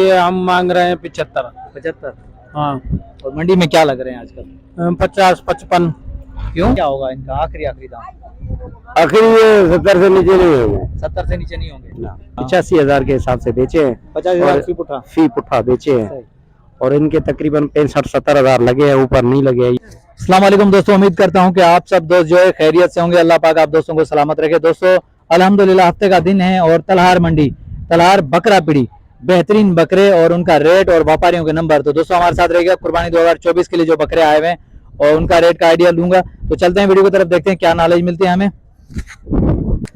ये हम मांग रहे हैं 75। 75। हाँ। और मंडी में क्या लग रहे हैं आजकल? 50-55। क्यों, क्या होगा इनका आखिरी आखिरी दाम? आखिर ये 70 से नीचे नहीं होंगे। 70 से नीचे नहीं होंगे। 85,000 के हिसाब से बेचे हैं। 50,000 फी पुट्ठा बेचे हैं और इनके तकरीबन 65-70 हजार लगे हैं, ऊपर नहीं लगे हैं। अस्सलाम वालेकुम दोस्तों, उम्मीद करता हूं कि आप सब दोस्त जो है खैरियत से होंगे। अल्लाह पाक आप दोस्तों को सलामत रखे। दोस्तों अल्हम्दुलिल्लाह हफ्ते का दिन है और तलहार मंडी, तलहार बकरा पीढ़ी, बेहतरीन बकरे और उनका रेट और व्यापारियों के नंबर। तो दोस्तों हमारे साथ रहेगा कुर्बानी 2024 के लिए जो बकरे आए हुए हैं और उनका रेट का आइडिया लूंगा। तो चलते हैं वीडियो की तरफ, देखते हैं क्या नॉलेज मिलती है हमें।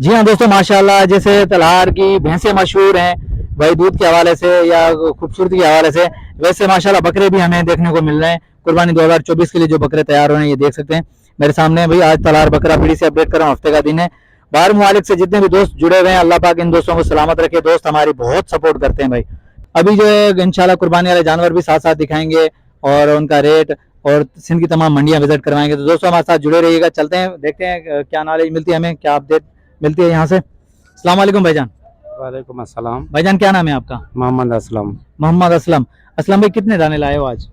जी हाँ दोस्तों, माशाल्लाह जैसे तलहार की भैंसें मशहूर हैं भाई दूध के हवाले से या खूबसूरती के हवाले से, वैसे माशाल्लाह बकरे भी हमें देखने को मिल रहे हैं। कुर्बानी 2024 के लिए जो बकरे तैयार हो रहे हैं ये देख सकते हैं मेरे सामने। भाई आज तलहार बकरा पीढ़ी से अपडेट कर रहा हूँ, हफ्ते का दिन है। बाहर मुमालिक से जितने भी दोस्त जुड़े हुए हैं, अल्लाह पाक इन दोस्तों को सलामत रखे। दोस्त हमारी बहुत सपोर्ट करते हैं भाई। अभी जो है इंशाल्लाह कुर्बानी वाले जानवर भी साथ साथ दिखाएंगे और उनका रेट और सिंध की तमाम मंडियां विजिट करवाएंगे। तो दोस्तों हमारे साथ जुड़े रहिएगा। चलते हैं, देखते हैं क्या नॉलेज मिलती है हमें, क्या अपडेट मिलती है यहाँ से। अस्सलाम वालेकुम भाईजान। वालेकुम अस्सलाम। भाईजान क्या नाम है आपका? मोहम्मद असलम। मोहम्मद असलम। असलम भाई कितने दाने लाए हो आज?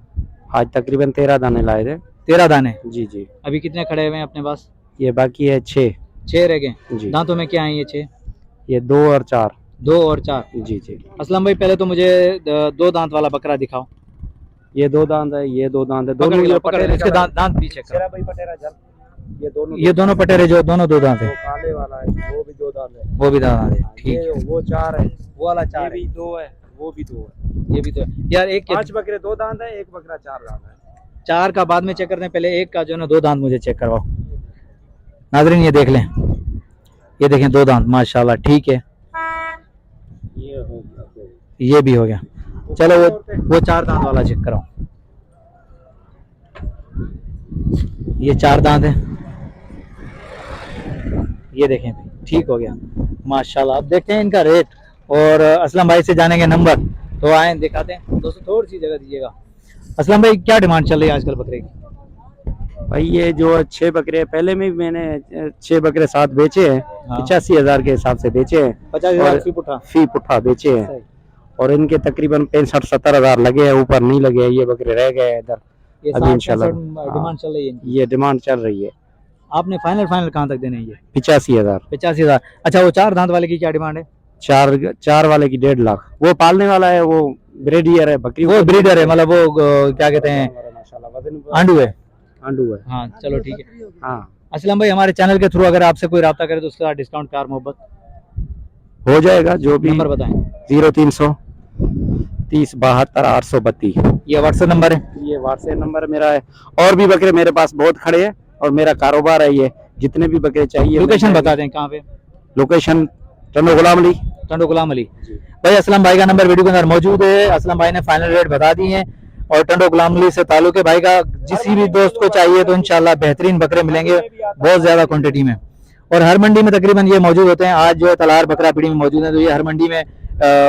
आज तकरीबन 13 दाने लाए थे। 13 दाने। जी जी। अभी कितने खड़े हुए हैं अपने पास? ये बाकी है 6। 6 रह गए। जी। दांतों में क्या है ये 6? ये 2 और 4। 2 और 4। जी जी। असलम भाई पहले तो मुझे 2 दांत वाला बकरा दिखाओ। ये 2 दांत है, ये 2 दांत है, पकड़ दोनों के ये लाओ, पकड़ के लाओ। इसके दांत पीछे करो। ये दोनों पटेरे जो दोनों 2 दांत है, काले वाला है वो भी 2 दांत है। वो भी दांत है। ठीक है। वो 4 है, वो वाला ये 4 भी है, 2 है, वो भी 2 है। ये भी तो है। यार एक 5 बकरे 2 दांत है, एक बकरा 4 दांत है। 4 का बाद में चेक करते हैं, पहले एक का जो है ना 2 दांत मुझे चेक करवाओ। नाजरीन ये देख लें, ये देखें 2 दांत माशाल्लाह। ठीक है, ये हो गया। ये भी हो गया। चलो वो 4 दांत वाला चेक कराओ। ये 4 दांत है, ये देखें ठीक हो गया माशाल्लाह। अब देखते हैं इनका रेट और असलम भाई से जानेंगे नंबर। तो आए दिखाते हैं दोस्तों, थोड़ी सी जगह दीजिएगा। असलम भाई क्या डिमांड चल रही है आजकल बकरे की? भाई ये जो 6 बकरे पहले में भी मैंने 6 बकरे साथ बेचे हैं। हाँ। 85,000 के हिसाब से बेचे हैं। 50,000 फी पुट्ठा बेचे हैं और इनके तकरीबन 65-70 हजार लगे हैं, ऊपर नहीं लगे हैं। ये बकरे रह गए हैं इधर। ये अभी इंशाल्लाह डिमांड चल रही है इनकी। ये डिमांड चल रही है। आपने फाइनल कहाँ तक देने हैं ये? 85,000। 85,000। अच्छा वो 4 दांत वाले की क्या डिमांड है? 4 वाले की 1.5 लाख। वो पालने वाला है, वो ब्रीडर है, बकरी वो ब्रीडर है, मतलब वो क्या कहते हैं, आंडू है। आंडू है। हाँ चलो ठीक है। हाँ असलम भाई हमारे चैनल के थ्रू अगर आपसे कोई रब्ता करे तो उसका डिस्काउंट प्यार मोहब्बत हो जाएगा। जो भी नंबर बताएं। 0300 30 72 832 ये व्हाट्सएप नंबर है। ये व्हाट्सएप नंबर मेरा है। और भी बकरे मेरे पास बहुत खड़े हैं और मेरा कारोबार है। ये जितने भी बकरे चाहिए। लोकेशन बता दें कहाँ पे? लोकेशन टंडो गुलाम अली। टंडो गुलाम अली। भाई असलम भाई का नंबर वीडियो के अंदर मौजूद है। असलम भाई ने फाइनल रेट बता दिए हैं और टंडो गुलाम अली से ताल्लुक है भाई का। किसी भी दोस्त को चाहिए तो इंशाल्लाह बेहतरीन बकरे मिलेंगे बहुत ज्यादा क्वांटिटी में। और हर मंडी में तकरीबन ये मौजूद होते हैं। आज जो है तलहार बकरा पीढ़ी में मौजूद है तो ये हर मंडी में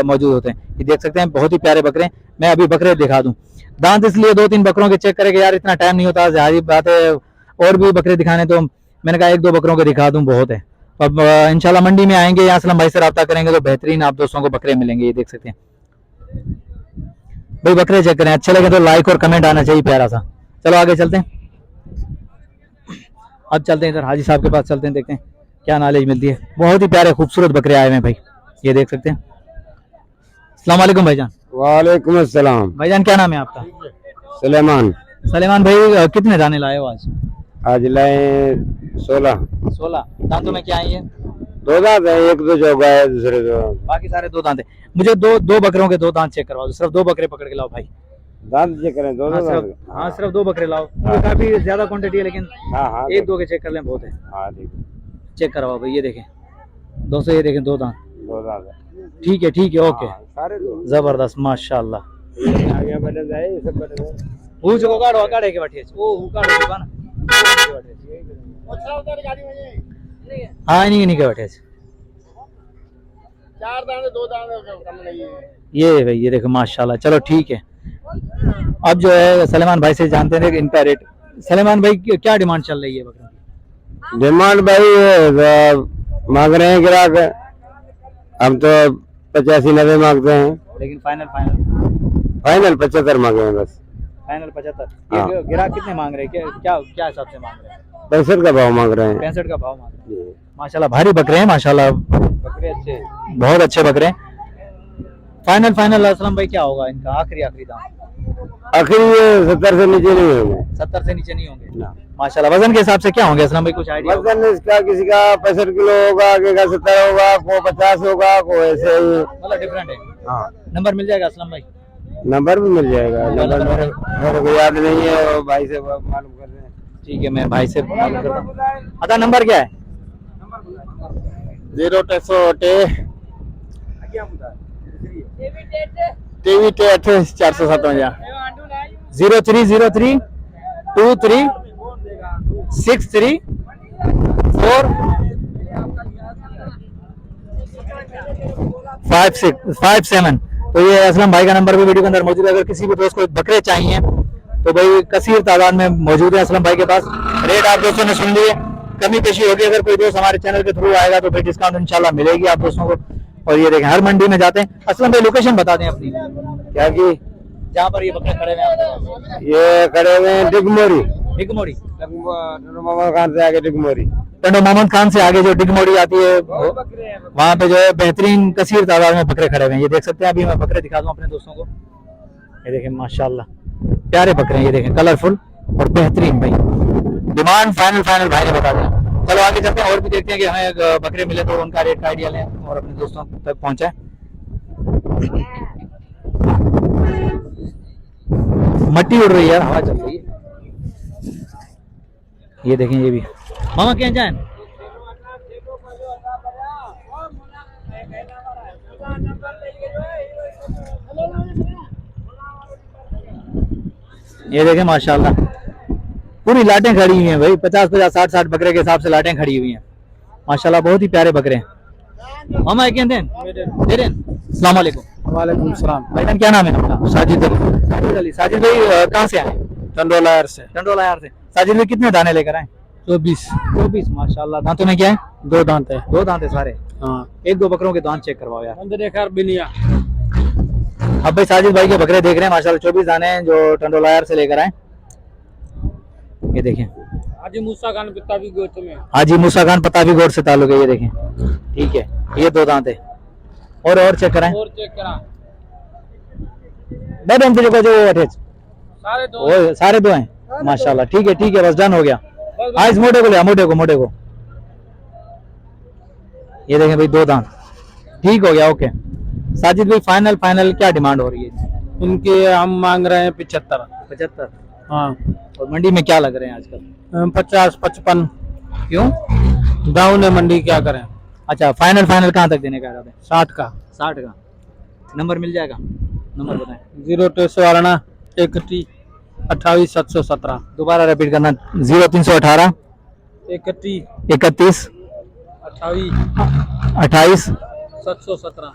मौजूद होते हैं। ये देख सकते हैं बहुत ही प्यारे बकरे। मैं अभी बकरे दिखा दूं। दांत इसलिए 2-3 बकरों के चेक करेंगे यार, इतना टाइम नहीं होता, जाहिर बात है। और भी बकरे दिखाने तो मैंने कहा 1-2 बकरों के दिखा दूं, बहुत है। अब इंशाल्लाह मंडी में आएंगे, यहाँ असलम भाई से रब्ता करेंगे तो बेहतरीन आप दोस्तों को बकरे मिलेंगे। ये देख सकते हैं भाई, बकरे चेक करें, अच्छे लगे तो लाइक और कमेंट आना चाहिए प्यारा सा। चलो आगे चलते हैं। अब चलते हैं इधर हाजी साहब के पास, चलते हैं, देखते हैं क्या नॉलेज मिलती है। बहुत ही प्यारे खूबसूरत बकरे आए हुए हैं भाई, ये देख सकते हैं। अस्सलाम वालेकुम भाईजान। वालेकुम अस्सलाम। भाईजान क्या नाम है आपका? सुलेमान। सलेमान भाई कितने दाने लाए हो आज? आज लाए 16। 16। दांतों में क्या है ये? 2 दांत है, एक तो जो गया है, दूसरे तो बाकी सारे 2 दांत है। मुझे दो बकरों के 2 दांत चेक करवाओ। सिर्फ 2 बकरे पकड़ के लाओ भाई। दांत चेक करें। 2 दांत। हाँ सिर्फ 2 बकरे लाओ। काफी ज्यादा क्वांटिटी है लेकिन हाँ 1-2 के चेक कर लें, बहुत है। हाँ ठीक है। चेक करवाओ भाई, ये देखें दोस्तों, ये देखें 2 दांत। 2 दांत है। ठीक है ओके। सारे 2 जबरदस्त माशाल्लाह। आगे बढ़े जाए, ये सब बढ़े जाए। હું જો કાઢો કાઢે કે વઠે છે ઓ હું કાઢો કે બાના हाँ नहीं के बैठे 4 दाने 2 दाने कम नहीं है। ये भाई, ये देखो माशाल्लाह। चलो ठीक है। अब जो है सलेमान भाई से जानते हैं इनका रेट। सलेमान भाई क्या डिमांड चल रही है बकरों की? डिमांड भाई मांग रहे हैं ग्राहक, हम तो 85-90 मांगते हैं। लेकिन फाइनल फाइनल फाइनल 75 मांगे हैं बस। फाइनल 75। हाँ। ये ग्राहक कितने मांग रहे हैं, क्या क्या क्या हिसाब से मांग रहे हैं? 65 का भाव मांग रहे हैं। 65 का भाव मांग रहे हैं। माशाल्लाह भारी बकरे हैं, माशाल्लाह बकरे अच्छे बहुत अच्छे बकरे हैं। फाइनल फाइनल असलम भाई क्या होगा इनका आखिरी आखिरी दाम? आखिर ये 70 से नीचे नहीं होंगे 70 से नीचे नहीं होंगे ना। माशाल्लाह। वजन के हिसाब से क्या होंगे असलम भाई, कुछ आइडिया? वजन इसका किसी का 65 किलो होगा, आगे का 70 होगा, को 50 होगा, को ऐसे ही। मतलब डिफरेंट है। हाँ, नंबर मिल जाएगा असलम भाई? नंबर भी मिल जाएगा। नंबर मेरे को याद नहीं है, वो भाई से मालूम कर रहे हैं। ठीक है, मैं भाई से मालूम करता हूँ। अदा नंबर क्या है? 0 0303 23 63 4 5 7। तो ये असलम भाई का नंबर भी वीडियो के अंदर मौजूद है। अगर किसी भी दोस्त को बकरे चाहिए तो भाई कसीर तादाद में मौजूद है असलम भाई के पास। रेट आप दोस्तों ने सुन लिए, कमी पेशी होगी। अगर कोई दोस्त हमारे चैनल के थ्रू आएगा तो भाई डिस्काउंट इंशाल्लाह मिलेगी आप दोस्तों को। और ये देखें हर मंडी में जाते हैं। असलम भाई लोकेशन बता दें अपनी, क्या की जहाँ पर ये बकरे खड़े हुए हैं आपके पास। ये खड़े हुए हैं डिगमोरी, डिगमोड़ी, मामा खान से आगे डिगमोरी। टंडो मोहम्मद खान से आगे जो डिगमोड़ी आती है वहाँ पे जो है बेहतरीन कसीर तादाद में बकरे खड़े हुए हैं। ये देख सकते हैं। अभी मैं बकरे दिखा दूं अपने दोस्तों को। ये देखें माशाल्लाह प्यारे बकरे हैं। ये देखें कलरफुल और बेहतरीन। भाई डिमांड फाइनल फाइनल भाई ने बता दिया। चलो आगे चलते हैं और भी देखते हैं कि हमें बकरे मिले तो उनका रेट का आइडिया लें और अपने दोस्तों तक पहुंचाएं। मट्टी उड़ रही है, हवा चल रही है। ये देखें ये भी मामा क्या जाए। ये देखें माशाल्लाह पूरी लाटें खड़ी हुई हैं भाई। 50-50 60-60 बकरे के हिसाब से लाटें खड़ी हुई हैं माशाल्लाह। बहुत ही प्यारे बकरे हैं। मामा क्या दें अस्सलाम वालेकुम। वालेकुम सलाम। भाईजान क्या नाम है आपका? साजिद अली। साजिद अली। साजिद भाई कहाँ से आए? टंडोलायर से। टंडोलायर से। साजिद भाई कितने दाने लेकर आए? 24 माशाल्लाह। दांतों में क्या है? 2 दांत है। 2 दांत है सारे। हाँ, एक दो बकरों के दांत चेक करवाओ यार। अंदर एक बिनिया। अब भाई साजिद भाई के बकरे देख रहे हैं माशाल्लाह। 24 दाने हैं जो टंडोलायर से लेकर आए। ये देखें हाजी मूसा खान पिता भी गोट में। हाजी मूसा खान पतावी गोट से ताल्लुक है। ये देखें ठीक है, ये 2 दांत है। और चेक कराएं। और चेक करा बैठ हम तुझे जो अटैच सारे 2 वो सारे 2 हैं माशाल्लाह। ठीक है बस डन हो गया। हाँ इस मोटे को ले, मोटे को। ये देखें भाई 2 दांत। ठीक हो गया, ओके। साजिद भाई फाइनल क्या डिमांड हो रही है? इनके हम मांग रहे हैं 75। हाँ, और मंडी में क्या लग रहे हैं आजकल? 50-55। क्यों डाउन है मंडी, क्या करें। अच्छा फाइनल कहाँ तक देने का इरादा है? 60 का। 60 का। नंबर मिल जाएगा? नंबर बताएं। 0318 31 28 717। दोबारा रिपीट करना। 0318 31 31 28 28 717।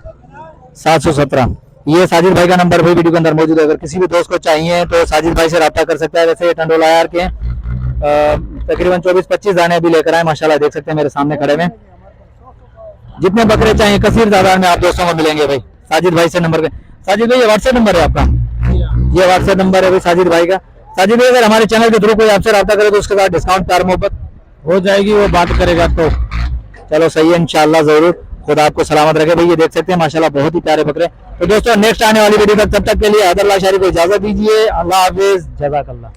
717। ये साजिद भाई का नंबर भाई वीडियो के अंदर मौजूद है। अगर किसी भी दोस्त को चाहिए तो साजिद भाई से रब्ता कर सकता है। वैसे टंडोलायर के तकरीबन 24-25 दाने अभी लेकर आए माशाल्लाह। देख सकते हैं मेरे सामने खड़े में। जितने बकरे चाहिए कसीर तादाद में आप दोस्तों को मिलेंगे भाई साजिद भाई से नंबर पे। साजिद भाई ये व्हाट्सएप नंबर है आपका? ये व्हाट्सएप नंबर है भाई साजिद भाई का। साजिद भाई अगर हमारे चैनल के थ्रू कोई आपसे रब्ता करे तो उसके साथ डिस्काउंट प्यार मोहब्बत हो जाएगी, वो बात करेगा तो। चलो सही है, इंशाल्लाह जरूर। खुदा आपको सलामत रखे भाई। ये देख सकते हैं माशाल्लाह बहुत ही प्यारे बकरे। तो दोस्तों नेक्स्ट आने वाली वीडियो तक तब तक के लिए हैदर शारी को इजाजत दीजिए। अल्लाह हाफिज, जज़ाकल्लाह।